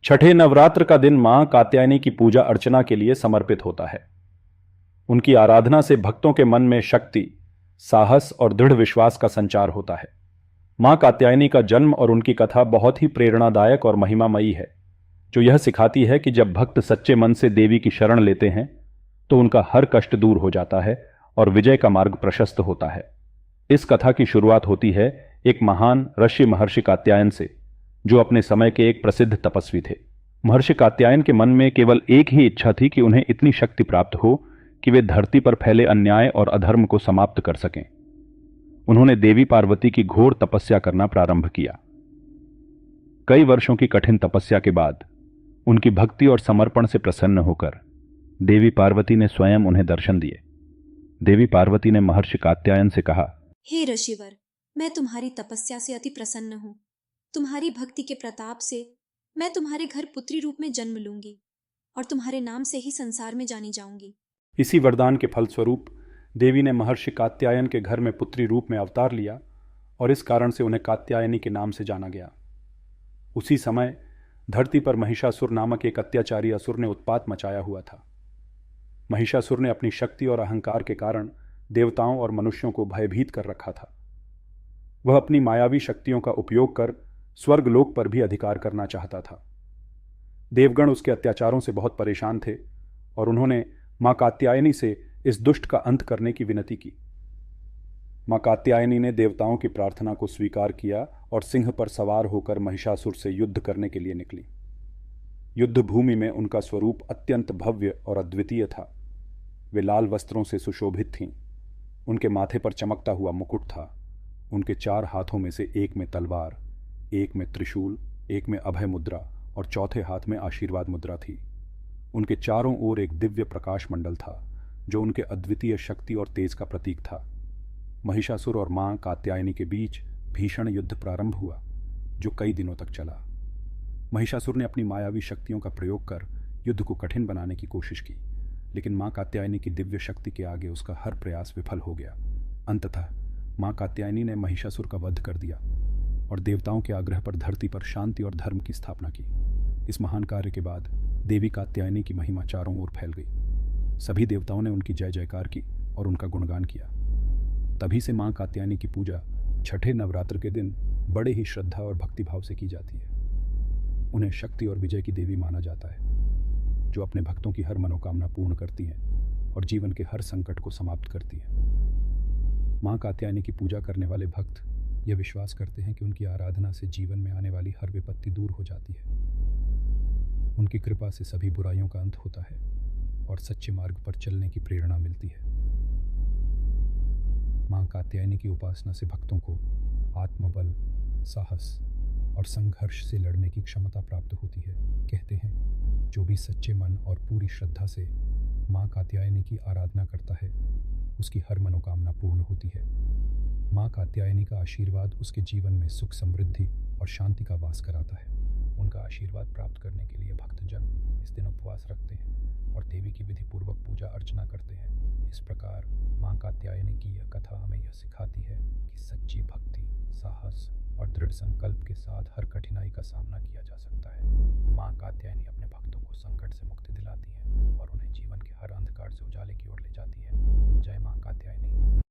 छठे नवरात्र का दिन मां कात्यायनी की पूजा अर्चना के लिए समर्पित होता है। उनकी आराधना से भक्तों के मन में शक्ति, साहस और दृढ़ विश्वास का संचार होता है। मां कात्यायनी का जन्म और उनकी कथा बहुत ही प्रेरणादायक और महिमामयी है, जो यह सिखाती है कि जब भक्त सच्चे मन से देवी की शरण लेते हैं तो उनका हर कष्ट दूर हो जाता है और विजय का मार्ग प्रशस्त होता है। इस कथा की शुरुआत होती है एक महान ऋषि महर्षि कात्यायन से, जो अपने समय के एक प्रसिद्ध तपस्वी थे। महर्षि कात्यायन के मन में केवल एक ही इच्छा थी कि उन्हें इतनी शक्ति प्राप्त हो कि वे धरती पर फैले अन्याय और अधर्म को समाप्त कर सकें। उन्होंने देवी पार्वती की घोर तपस्या करना प्रारंभ किया। कई वर्षों की कठिन तपस्या के बाद उनकी भक्ति और समर्पण से प्रसन्न होकर देवी पार्वती ने स्वयं उन्हें दर्शन दिए। देवी पार्वती ने महर्षि कात्यायन से कहा, हे ऋषिवर, मैं तुम्हारी तपस्या से अति प्रसन्न हूँ। तुम्हारी भक्ति के प्रताप से मैं तुम्हारे घर पुत्री रूप में जन्म लूंगी और तुम्हारे नाम से ही संसार में जानी जाऊंगी। इसी वरदान के फलस्वरूप देवी ने महर्षि कात्यायन के घर में पुत्री रूप में अवतार लिया और इस कारण से उन्हें कात्यायनी के नाम से जाना गया। उसी समय धरती पर महिषासुर नामक एक अत्याचारी असुर ने उत्पात मचाया हुआ था। महिषासुर ने अपनी शक्ति और अहंकार के कारण देवताओं और मनुष्यों को भयभीत कर रखा था। वह अपनी मायावी शक्तियों का उपयोग कर स्वर्गलोक पर भी अधिकार करना चाहता था। देवगण उसके अत्याचारों से बहुत परेशान थे और उन्होंने मां कात्यायनी से इस दुष्ट का अंत करने की विनती की। मां कात्यायनी ने देवताओं की प्रार्थना को स्वीकार किया और सिंह पर सवार होकर महिषासुर से युद्ध करने के लिए निकली। युद्ध भूमि में उनका स्वरूप अत्यंत भव्य और अद्वितीय था। वे लाल वस्त्रों से सुशोभित थीं। उनके माथे पर चमकता हुआ मुकुट था। उनके 4 हाथों में से एक में तलवार, एक में त्रिशूल, एक में अभय मुद्रा और चौथे हाथ में आशीर्वाद मुद्रा थी। उनके चारों ओर एक दिव्य प्रकाश मंडल था, जो उनके अद्वितीय शक्ति और तेज का प्रतीक था। महिषासुर और मां कात्यायनी के बीच भीषण युद्ध प्रारंभ हुआ, जो कई दिनों तक चला। महिषासुर ने अपनी मायावी शक्तियों का प्रयोग कर युद्ध को कठिन बनाने की कोशिश की, लेकिन मां कात्यायनी की दिव्य शक्ति के आगे उसका हर प्रयास विफल हो गया। अंततः मां कात्यायनी ने महिषासुर का वध कर दिया और देवताओं के आग्रह पर धरती पर शांति और धर्म की स्थापना की। इस महान कार्य के बाद देवी कात्यायनी की महिमा चारों ओर फैल गई। सभी देवताओं ने उनकी जय जयकार की और उनका गुणगान किया। तभी से मां कात्यायनी की पूजा छठे नवरात्र के दिन बड़े ही श्रद्धा और भक्तिभाव से की जाती है। उन्हें शक्ति और विजय की देवी माना जाता है, जो अपने भक्तों की हर मनोकामना पूर्ण करती हैं और जीवन के हर संकट को समाप्त करती हैं। मां कात्यायनी की पूजा करने वाले भक्त यह विश्वास करते हैं कि उनकी आराधना से जीवन में आने वाली हर विपत्ति दूर हो जाती है। उनकी कृपा से सभी बुराइयों का अंत होता है और सच्चे मार्ग पर चलने की प्रेरणा मिलती है। मां कात्यायनी की उपासना से भक्तों को आत्मबल, साहस और संघर्ष से लड़ने की क्षमता प्राप्त होती है। कहते हैं, जो भी सच्चे मन और पूरी श्रद्धा से मां कात्यायनी की आराधना करता है, उसकी हर मनोकामना पूर्ण होती है। मां कात्यायनी का आशीर्वाद उसके जीवन में सुख, समृद्धि और शांति का वास कराता है। उनका आशीर्वाद प्राप्त करने के लिए भक्तजन इस दिन उपवास रखते हैं और देवी की विधि पूर्वक पूजा अर्चना करते हैं। इस प्रकार मां कात्यायनी की यह कथा हमें यह सिखाती है कि सच्ची भक्ति, साहस और दृढ़ संकल्प के साथ हर कठिनाई का सामना किया जा सकता है। मां कात्यायनी अपने भक्तों को संकट से मुक्ति दिलाती है और उन्हें जीवन के हर अंधकार से उजाले की ओर ले जाती है। जय मां कात्यायनी।